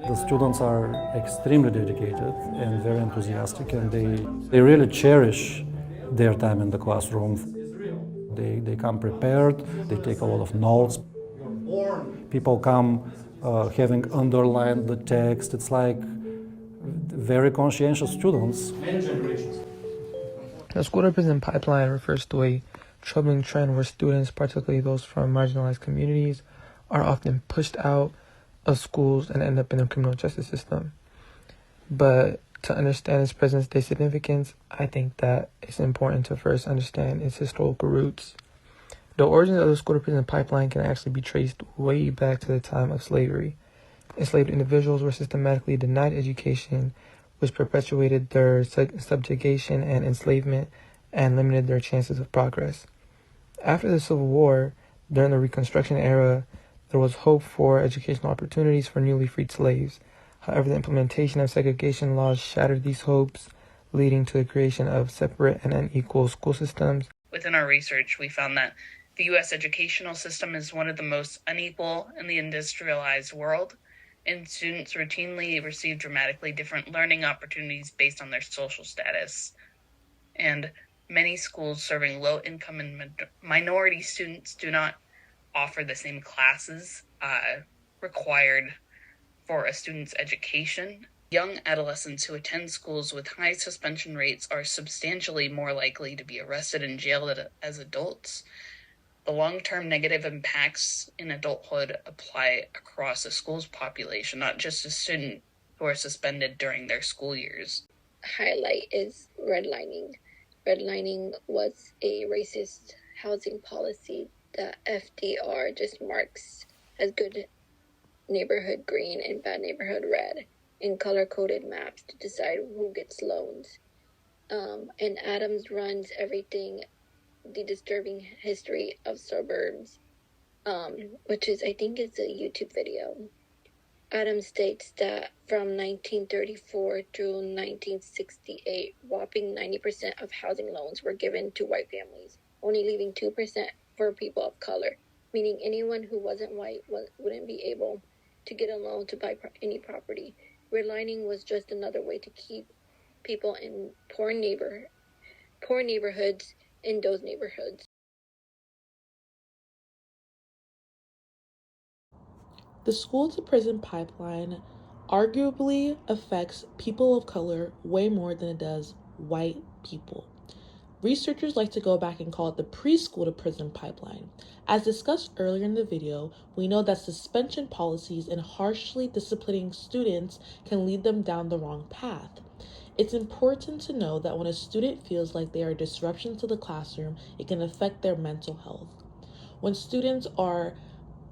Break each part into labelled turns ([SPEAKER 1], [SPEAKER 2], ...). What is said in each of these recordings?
[SPEAKER 1] The students are extremely dedicated and very enthusiastic, and they really cherish their time in the classroom. They come prepared, they take a lot of notes. People come having underlined the text. It's like very conscientious students.
[SPEAKER 2] The school-to-prison pipeline refers to a troubling trend where students, particularly those from marginalized communities, are often pushed out of schools and end up in the criminal justice system. But to understand its present-day significance, I think that it's important to first understand its historical roots. The origins of the school-to-prison pipeline can actually be traced way back to the time of slavery. Enslaved individuals were systematically denied education, which perpetuated their subjugation and enslavement and limited their chances of progress. After the Civil War, during the Reconstruction era, there was hope for educational opportunities for newly freed slaves. However, the implementation of segregation laws shattered these hopes, leading to the creation of separate and unequal school systems.
[SPEAKER 3] Within our research, we found that the U.S. educational system is one of the most unequal in the industrialized world, and students routinely receive dramatically different learning opportunities based on their social status. And many schools serving low-income and minority students do not offer the same classes required for a student's education. Young adolescents who attend schools with high suspension rates are substantially more likely to be arrested and jailed as adults. The long-term negative impacts in adulthood apply across a school's population, not just to students who are suspended during their school years.
[SPEAKER 4] Highlight is redlining. Redlining was a racist housing policy that FDR just marks as good neighborhood green and bad neighborhood red in color-coded maps to decide who gets loans. And Adams runs everything, the disturbing history of suburbs, which is, I think it's a YouTube video. Adams states that from 1934 through 1968, whopping 90% of housing loans were given to white families, only leaving 2% for people of color, meaning anyone who wasn't white wouldn't be able to get a loan to buy any property. Redlining was just another way to keep people in poor neighborhoods in those neighborhoods.
[SPEAKER 5] The school-to-prison pipeline arguably affects people of color way more than it does white people. Researchers like to go back and call it the preschool-to-prison pipeline. As discussed earlier in the video, we know that suspension policies and harshly disciplining students can lead them down the wrong path. It's important to know that when a student feels like they are a disruption to the classroom, it can affect their mental health. When students are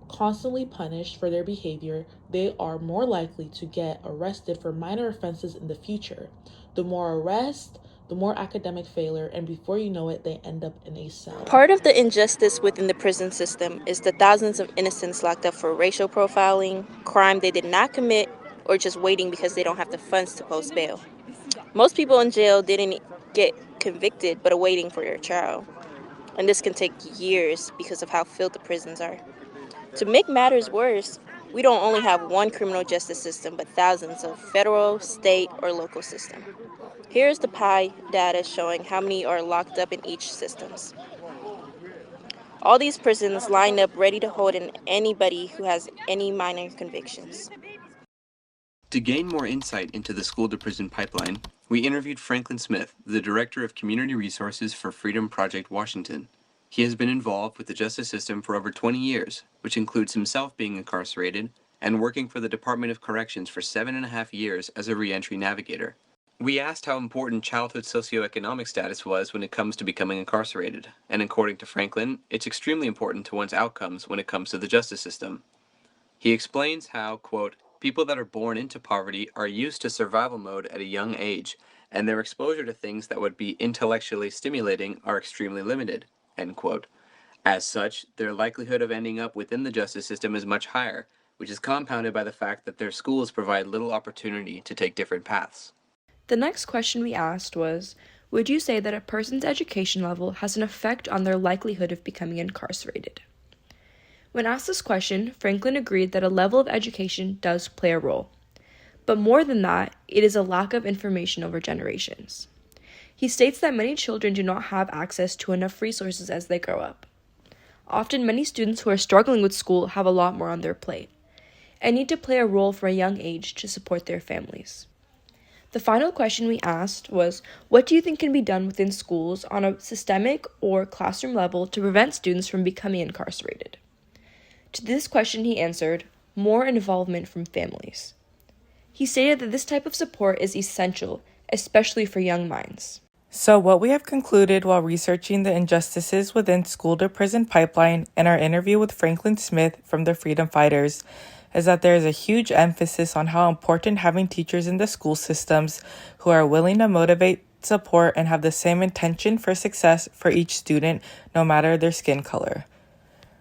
[SPEAKER 5] constantly punished for their behavior, they are more likely to get arrested for minor offenses in the future. The more arrests, the more academic failure, and before you know it, they end up in a cell.
[SPEAKER 6] Part of the injustice within the prison system is the thousands of innocents locked up for racial profiling, crime they did not commit, or just waiting because they don't have the funds to post bail. Most people in jail didn't get convicted but are waiting for their trial. And this can take years because of how filled the prisons are. To make matters worse, we don't only have one criminal justice system, but thousands of federal, state, or local systems. Here's the pie data showing how many are locked up in each system. All these prisons line up ready to hold in anybody who has any minor convictions.
[SPEAKER 7] To gain more insight into the school-to-prison pipeline, we interviewed Franklin Smith, the Director of Community Resources for Freedom Project Washington. He has been involved with the justice system for over 20 years, which includes himself being incarcerated and working for the Department of Corrections for 7.5 years as a reentry navigator. We asked how important childhood socioeconomic status was when it comes to becoming incarcerated, and according to Franklin, it's extremely important to one's outcomes when it comes to the justice system. He explains how, quote, people that are born into poverty are used to survival mode at a young age, and their exposure to things that would be intellectually stimulating are extremely limited, end quote. As such, their likelihood of ending up within the justice system is much higher, which is compounded by the fact that their schools provide little opportunity to take different paths.
[SPEAKER 8] The next question we asked was, would you say that a person's education level has an effect on their likelihood of becoming incarcerated? When asked this question, Franklin agreed that a level of education does play a role. But more than that, it is a lack of information over generations. He states that many children do not have access to enough resources as they grow up. Often, many students who are struggling with school have a lot more on their plate and need to play a role from a young age to support their families. The final question we asked was, what do you think can be done within schools on a systemic or classroom level to prevent students from becoming incarcerated? To this question, he answered, more involvement from families. He stated that this type of support is essential, especially for young minds.
[SPEAKER 2] So what we have concluded while researching the injustices within school-to-prison pipeline and our interview with Franklin Smith from the Freedom Fighters is that there is a huge emphasis on how important having teachers in the school systems who are willing to motivate, support, and have the same intention for success for each student, no matter their skin color.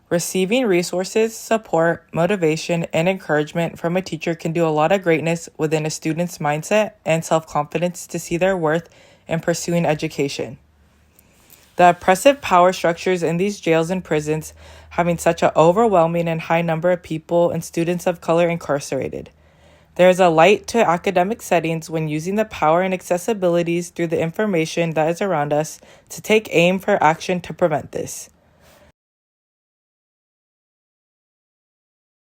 [SPEAKER 2] Receiving resources, support, motivation, and encouragement from a teacher can do a lot of greatness within a student's mindset and self-confidence to see their worth in pursuing education. The oppressive power structures in these jails and prisons, having such an overwhelming and high number of people and students of color incarcerated. There is a light to academic settings when using the power and accessibilities through the information that is around us to take aim for action to prevent this.